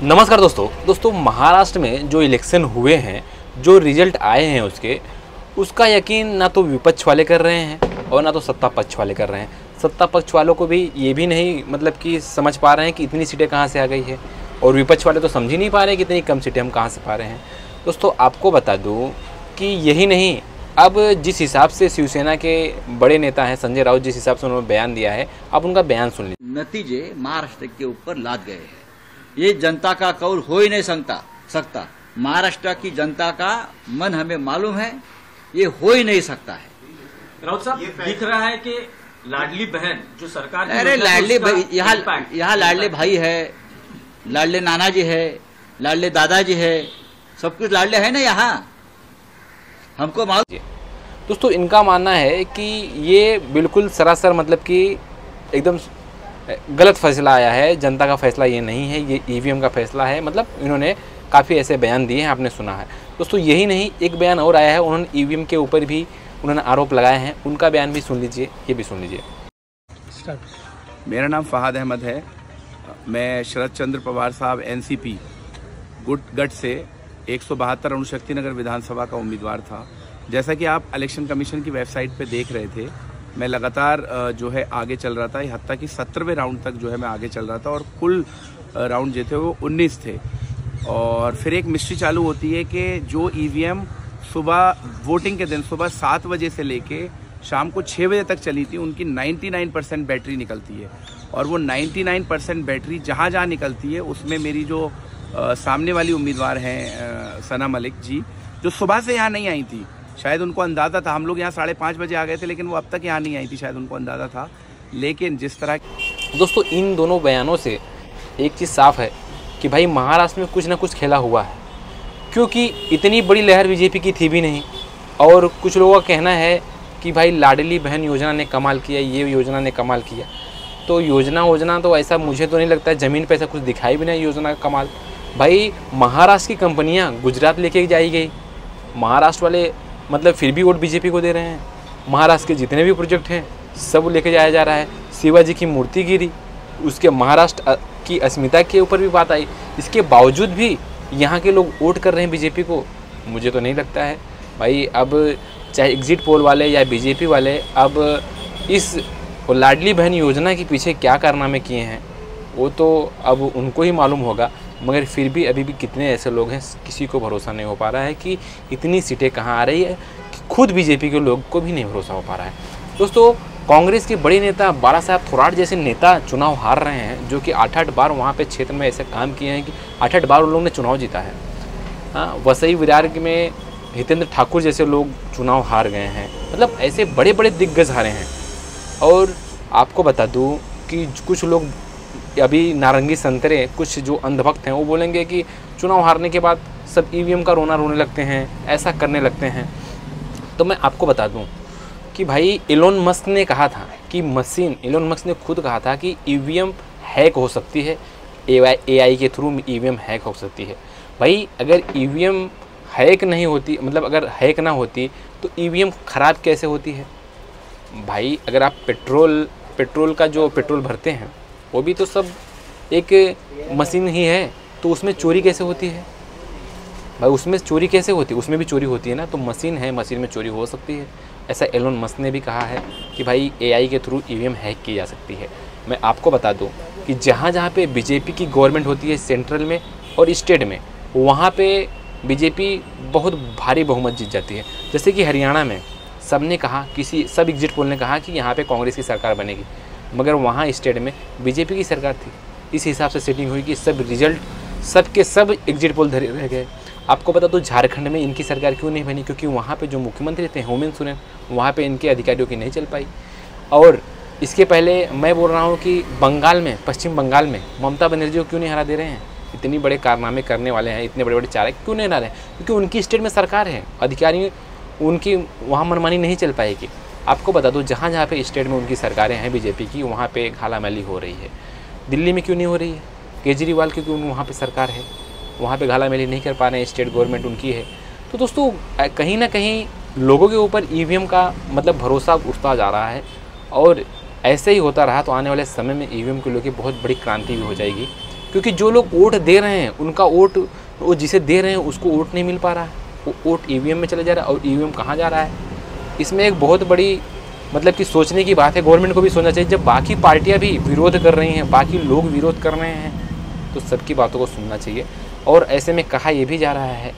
नमस्कार दोस्तों महाराष्ट्र में जो इलेक्शन हुए हैं, जो रिजल्ट आए हैं उसका यकीन ना तो विपक्ष वाले कर रहे हैं और ना तो सत्ता पक्ष वाले कर रहे हैं। सत्ता पक्ष वालों को भी ये भी नहीं कि समझ पा रहे हैं कि इतनी सीटें कहाँ से आ गई है, और विपक्ष वाले तो समझ ही नहीं पा रहे हैं कि इतनी कम सीटें हम कहाँ से पा रहे हैं। दोस्तों आपको बता दूँ कि यही नहीं, अब जिस हिसाब से शिवसेना के बड़े नेता हैं संजय राउत, जिस हिसाब से उन्होंने बयान दिया है, आप उनका बयान सुन लीजिए। नतीजे महाराष्ट्र के ऊपर लाद गए हैं। ये जनता का कौल हो ही नहीं सकता। महाराष्ट्र की जनता का मन हमें मालूम है, ये हो ही नहीं सकता है। राउत साहब, दिख रहा है कि लाडली बहन जो सरकार की, अरे लाडली भाई, यहाँ लाडले भाई है, लाडले नाना जी है, लाडले दादाजी है, सब कुछ लाडले है ना यहाँ, हमको मालूम। दोस्तों इनका मानना है कि ये बिल्कुल सरासर कि एकदम गलत फैसला आया है। जनता का फैसला ये नहीं है, ये ईवीएम का फैसला है। इन्होंने काफ़ी ऐसे बयान दिए हैं, आपने सुना है। दोस्तों यही नहीं, एक बयान और आया है, उन्होंने ईवीएम के ऊपर भी उन्होंने आरोप लगाए हैं। उनका बयान भी सुन लीजिए, ये भी सुन लीजिए। मेरा नाम फहाद अहमद है। मैं शरद चंद्र पवार साहब एनसीपी गठ से 172 अणुशक्ति नगर विधानसभा का उम्मीदवार था। जैसा कि आप इलेक्शन कमीशन की वेबसाइट पे देख रहे थे, मैं लगातार जो है आगे चल रहा था। हत्ता कि 17वें राउंड तक जो है मैं आगे चल रहा था, और कुल राउंड जो थे वो 19 थे। और फिर एक मिस्ट्री चालू होती है कि जो ईवीएम सुबह वोटिंग के दिन सुबह 7 बजे से लेके शाम को 6 बजे तक चली थी, उनकी 99% बैटरी निकलती है। और वो 99% बैटरी जहाँ जहाँ निकलती है, उसमें मेरी जो सामने वाली उम्मीदवार हैं सना मलिक जी, जो सुबह से यहाँ नहीं आई थी, शायद उनको अंदाज़ा था। हम लोग यहाँ 5:30 बजे आ गए थे, लेकिन वो अब तक यहाँ नहीं आई थी, शायद उनको अंदाज़ा था। लेकिन जिस तरह दोस्तों इन दोनों बयानों से एक चीज़ साफ है कि भाई महाराष्ट्र में कुछ ना कुछ खेला हुआ है, क्योंकि इतनी बड़ी लहर बीजेपी की थी भी नहीं। और कुछ लोगों का कहना है कि भाई लाडली बहन योजना ने कमाल किया, ये योजना ने कमाल किया। तो योजना तो ऐसा मुझे तो नहीं लगता है, ज़मीन पे ऐसा कुछ दिखाई भी नहीं योजना का कमाल। भाई महाराष्ट्र की कंपनियां गुजरात लेके जाई गई, महाराष्ट्र वाले फिर भी वोट बीजेपी को दे रहे हैं। महाराष्ट्र के जितने भी प्रोजेक्ट हैं सब लेके जाया जा रहा है। शिवाजी की मूर्ति गिरी, उसके महाराष्ट्र की अस्मिता के ऊपर भी बात आई, इसके बावजूद भी यहाँ के लोग वोट कर रहे हैं बीजेपी को। मुझे तो नहीं लगता है भाई, अब चाहे एग्जिट पोल वाले या बीजेपी वाले अब इस लाडली बहन योजना के पीछे क्या कारनामे किए हैं वो तो अब उनको ही मालूम होगा। मगर फिर भी अभी भी कितने ऐसे लोग हैं, किसी को भरोसा नहीं हो पा रहा है कि इतनी सीटें कहाँ आ रही है, कि खुद बीजेपी के लोग को भी नहीं भरोसा हो पा रहा है। दोस्तों कांग्रेस के बड़े नेता बाला साहब थोराट जैसे नेता चुनाव हार रहे हैं, जो कि 8-8 बार वहाँ पे क्षेत्र में ऐसे काम किए हैं कि 8-8 बार उन लोगों ने चुनाव जीता है। हाँ, वसई विरार में हितेंद्र ठाकुर जैसे लोग चुनाव हार गए हैं। ऐसे बड़े बड़े दिग्गज हारे हैं। और आपको बता दूँ कि कुछ लोग अभी नारंगी संतरे, कुछ जो अंधभक्त हैं वो बोलेंगे कि चुनाव हारने के बाद सब ईवीएम का रोना रोने लगते हैं, ऐसा करने लगते हैं। तो मैं आपको बता दूं कि भाई एलोन मस्क ने कहा था कि एलोन मस्क ने खुद कहा था कि ईवीएम हैक हो सकती है, एआई के थ्रू ईवीएम हैक हो सकती है। भाई अगर ईवीएम हैक नहीं होती, अगर हैक ना होती तो ईवीएम ख़राब कैसे होती है? भाई अगर आप पेट्रोल का जो पेट्रोल भरते हैं वो भी तो सब एक मशीन ही है, तो उसमें चोरी कैसे होती है? भाई उसमें चोरी कैसे होती है? उसमें भी चोरी होती है ना, तो मशीन है, मशीन में चोरी हो सकती है। ऐसा एलोन मस्क ने भी कहा है कि भाई एआई के थ्रू ईवीएम हैक की जा सकती है। मैं आपको बता दूं कि जहाँ जहाँ पे बीजेपी की गवर्नमेंट होती है सेंट्रल में और स्टेट में, वहाँ पे बीजेपी बहुत भारी बहुमत जीत जाती है। जैसे कि हरियाणा में सबने कहा, सब एग्जिट पोल ने कहा कि यहाँ पे कांग्रेस की सरकार बनेगी, मगर वहाँ स्टेट में बीजेपी की सरकार थी। इस हिसाब से सेटिंग हुई कि सब रिजल्ट सब एग्जिट पोल धरे रह गए। आपको बता दो झारखंड में इनकी सरकार क्यों नहीं बनी, क्योंकि वहाँ पे जो मुख्यमंत्री थे हेमंत सोरेन, वहाँ पे इनके अधिकारियों की नहीं चल पाई। और इसके पहले मैं बोल रहा हूँ कि बंगाल में, पश्चिम बंगाल में ममता बनर्जी को क्यों नहीं हरा दे रहे हैं? इतनी बड़े कारनामे करने वाले हैं, इतने बड़े बड़े चारे क्यों नहीं हरा रहे हैं? क्योंकि उनकी स्टेट में सरकार है, अधिकारी उनकी वहाँ मनमानी नहीं चल पाएगी। आपको बता दूं जहाँ जहाँ पे स्टेट में उनकी सरकारें हैं बीजेपी की, वहाँ पे घालामैली हो रही है। दिल्ली में क्यों नहीं हो रही है? केजरीवाल क्योंकि वहाँ पे सरकार है, वहाँ पे घालामैली नहीं कर पा रहे हैं, स्टेट गवर्नमेंट उनकी है। तो दोस्तों कहीं ना कहीं लोगों के ऊपर ईवीएम का भरोसा उठता जा रहा है, और ऐसे ही होता रहा तो आने वाले समय में ईवीएम को लेकर बहुत बड़ी क्रांति भी हो जाएगी। क्योंकि जो लोग वोट दे रहे हैं उनका वोट, वो जिसे दे रहे हैं उसको वोट नहीं मिल पा रहा है, वो वोट ईवीएम में चले जा रहा है। और ईवीएम कहाँ जा रहा है, इसमें एक बहुत बड़ी मतलब कि सोचने की बात है। गवर्नमेंट को भी सोचना चाहिए, जब बाकी पार्टियां भी विरोध कर रही हैं, बाकी लोग विरोध कर रहे हैं, तो सबकी बातों को सुनना चाहिए। और ऐसे में कहा यह भी जा रहा है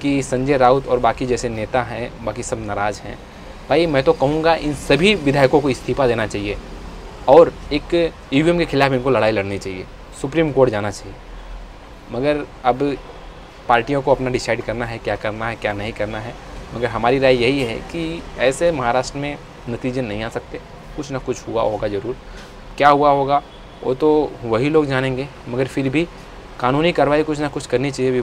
कि संजय राउत और बाकी जैसे नेता हैं, बाकी सब नाराज़ हैं। भाई मैं तो कहूँगा इन सभी विधायकों को इस्तीफा देना चाहिए और एक ईवीएम के खिलाफ इनको लड़ाई लड़नी चाहिए, सुप्रीम कोर्ट जाना चाहिए। मगर अब पार्टियों को अपना डिसाइड करना है क्या करना है क्या नहीं करना है। मगर हमारी राय यही है कि ऐसे महाराष्ट्र में नतीजे नहीं आ सकते, कुछ ना कुछ हुआ होगा ज़रूर। क्या हुआ होगा वो तो वही लोग जानेंगे, मगर फिर भी कानूनी कार्रवाई कुछ ना कुछ करनी चाहिए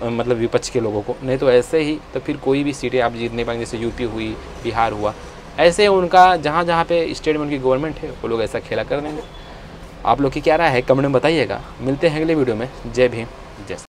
मतलब विपक्ष के लोगों को। नहीं तो ऐसे ही तो फिर कोई भी सीटें आप जीत नहीं पाएंगे। जैसे यूपी हुई, बिहार हुआ, ऐसे उनका जहाँ जहाँ पे स्टेट में उनकी गवर्नमेंट है वो लोग ऐसा खेला कर देंगे। आप लोग की क्या राय है कमेंट में बताइएगा। मिलते हैं अगले वीडियो में। जय भीम, जय